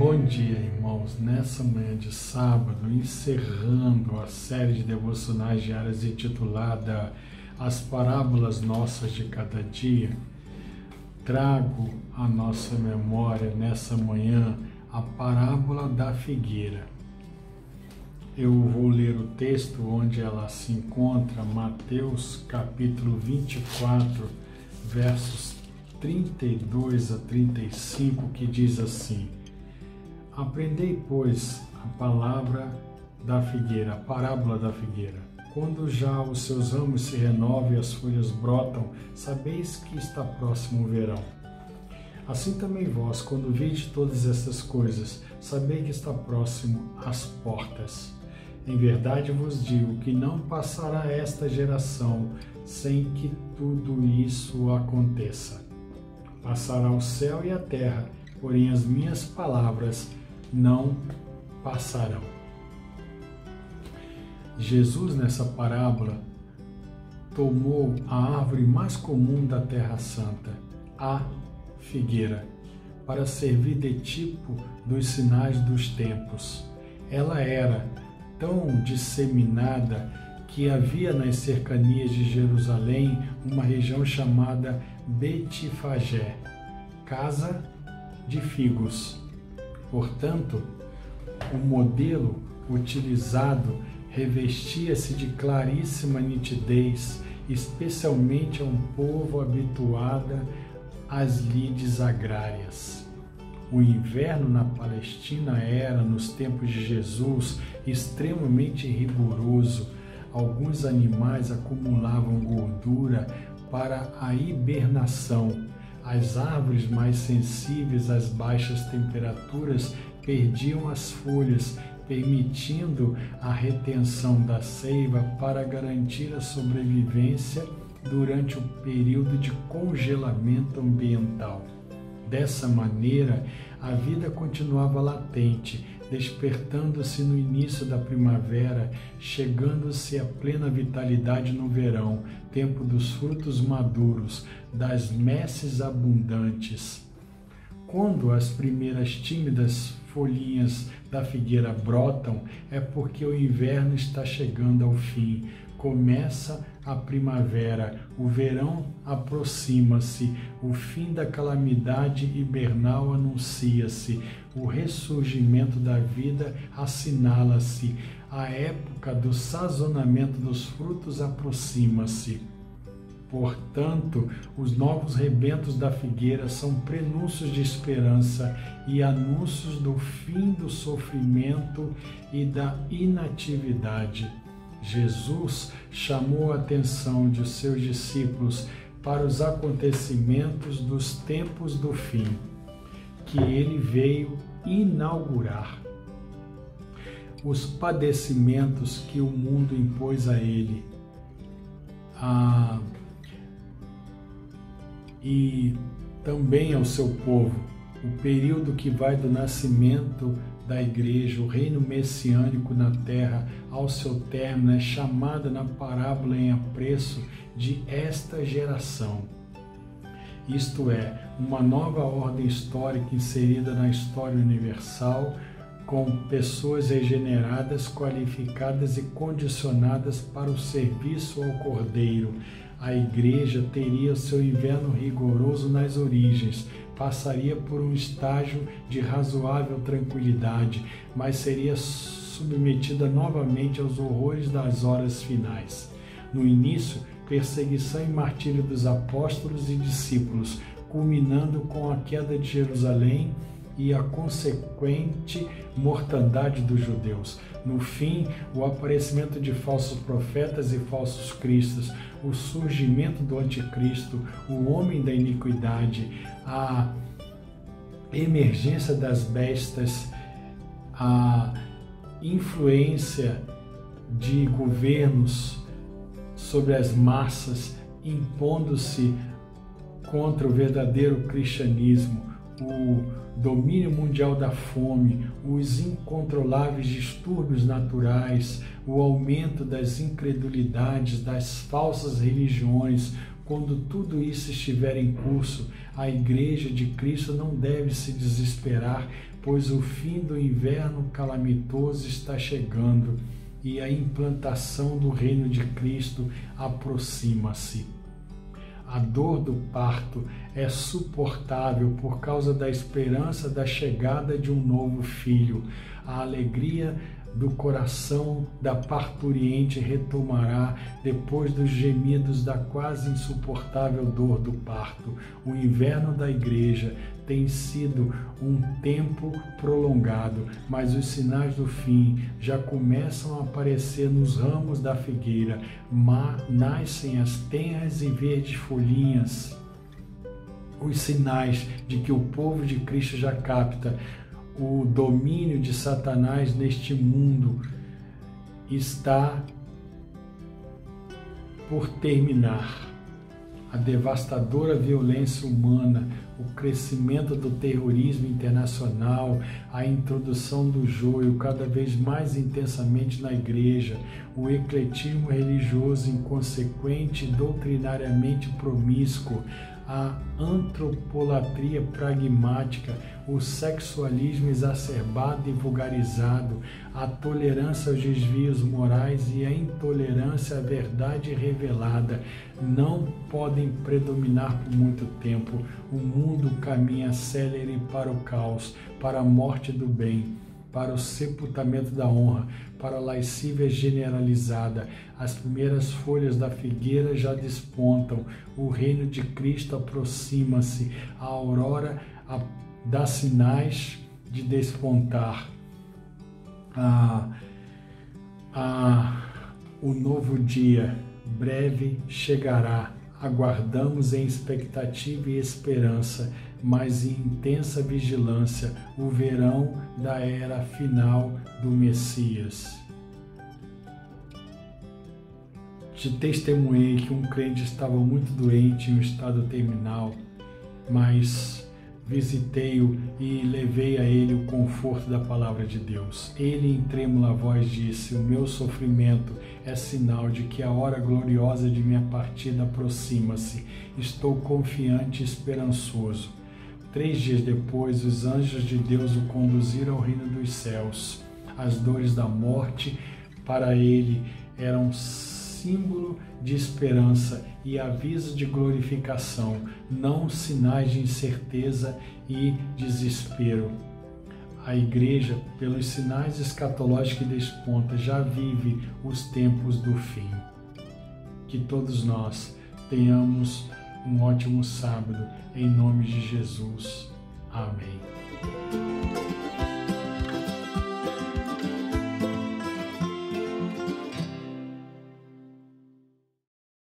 Bom dia, irmãos. Nessa manhã de sábado, encerrando a série de devocionais diárias intitulada As Parábolas Nossas de Cada Dia, trago à nossa memória nessa manhã a parábola da figueira. Eu vou ler o texto onde ela se encontra, Mateus capítulo 24, versos 32 a 35, que diz assim: Aprendei, pois, a palavra da figueira, a parábola da figueira. Quando já os seus ramos se renovam e as folhas brotam, sabeis que está próximo o verão. Assim também vós, quando vide todas estas coisas, sabei que está próximo às portas. Em verdade vos digo que não passará esta geração sem que tudo isso aconteça. Passará o céu e a terra, porém as minhas palavras não passarão. Jesus, nessa parábola, tomou a árvore mais comum da Terra Santa, a figueira, para servir de tipo dos sinais dos tempos. Ela era tão disseminada que havia nas cercanias de Jerusalém uma região chamada Betifagé, casa de figos. Portanto, o modelo utilizado revestia-se de claríssima nitidez, especialmente a um povo habituado às lides agrárias. O inverno na Palestina era, nos tempos de Jesus, extremamente rigoroso. Alguns animais acumulavam gordura para a hibernação. As árvores mais sensíveis às baixas temperaturas perdiam as folhas, permitindo a retenção da seiva para garantir a sobrevivência durante o período de congelamento ambiental. Dessa maneira, a vida continuava latente, despertando-se no início da primavera, chegando-se à plena vitalidade no verão, tempo dos frutos maduros, das messes abundantes. Quando as primeiras tímidas folhinhas da figueira brotam, é porque o inverno está chegando ao fim. Começa a primavera, o verão aproxima-se, o fim da calamidade hibernal anuncia-se, o ressurgimento da vida assinala-se, a época do sazonamento dos frutos aproxima-se. Portanto, os novos rebentos da figueira são prenúncios de esperança e anúncios do fim do sofrimento e da inatividade. Jesus chamou a atenção de seus discípulos para os acontecimentos dos tempos do fim, que ele veio inaugurar. Os padecimentos que o mundo impôs a ele, e também ao seu povo, o período que vai do nascimento da igreja, o reino messiânico na terra, ao seu término, é chamada na parábola em apreço de esta geração. Isto é, uma nova ordem histórica inserida na história universal, com pessoas regeneradas, qualificadas e condicionadas para o serviço ao Cordeiro. A igreja teria seu inverno rigoroso nas origens, passaria por um estágio de razoável tranquilidade, mas seria submetida novamente aos horrores das horas finais. No início, perseguição e martírio dos apóstolos e discípulos, culminando com a queda de Jerusalém e a consequente mortandade dos judeus. No fim, o aparecimento de falsos profetas e falsos cristos, o surgimento do anticristo, o homem da iniquidade, a emergência das bestas, a influência de governos sobre as massas, impondo-se contra o verdadeiro cristianismo, o domínio mundial da fome, os incontroláveis distúrbios naturais, o aumento das incredulidades, das falsas religiões. Quando tudo isso estiver em curso, A Igreja de Cristo não deve se desesperar, pois o fim do inverno calamitoso está chegando e a implantação do reino de Cristo aproxima-se. A dor do parto é suportável por causa da esperança da chegada de um novo filho. A alegria do coração da parturiente retomará depois dos gemidos da quase insuportável dor do parto. O inverno da igreja tem sido um tempo prolongado, mas os sinais do fim já começam a aparecer nos ramos da figueira. Nascem as tenras e verdes folhinhas, os sinais de que o povo de Cristo já capta o domínio de Satanás neste mundo está por terminar. A devastadora violência humana, o crescimento do terrorismo internacional, a introdução do joio cada vez mais intensamente na igreja, o ecletismo religioso inconsequente e doutrinariamente promíscuo, a antropolatria pragmática, o sexualismo exacerbado e vulgarizado, a tolerância aos desvios morais e a intolerância à verdade revelada não podem predominar por muito tempo. O mundo caminha célere para o caos, para a morte do bem, para o sepultamento da honra, para a lascívia generalizada. As primeiras folhas da figueira já despontam, o reino de Cristo aproxima-se, a aurora dá sinais de despontar. O novo dia breve chegará. Aguardamos em expectativa e esperança, mas em intensa vigilância, o verão da era final do Messias. Te testemunhei que um crente estava muito doente em um estado terminal, mas visitei-o e levei a ele o conforto da palavra de Deus. Ele, em trêmula voz, disse: o meu sofrimento é sinal de que a hora gloriosa de minha partida aproxima-se. Estou confiante e esperançoso. 3 dias depois, os anjos de Deus o conduziram ao reino dos céus. As dores da morte para ele eram símbolo de esperança e aviso de glorificação, não sinais de incerteza e desespero. A igreja, pelos sinais escatológicos que desponta, já vive os tempos do fim. Que todos nós tenhamos um ótimo sábado, em nome de Jesus. Amém.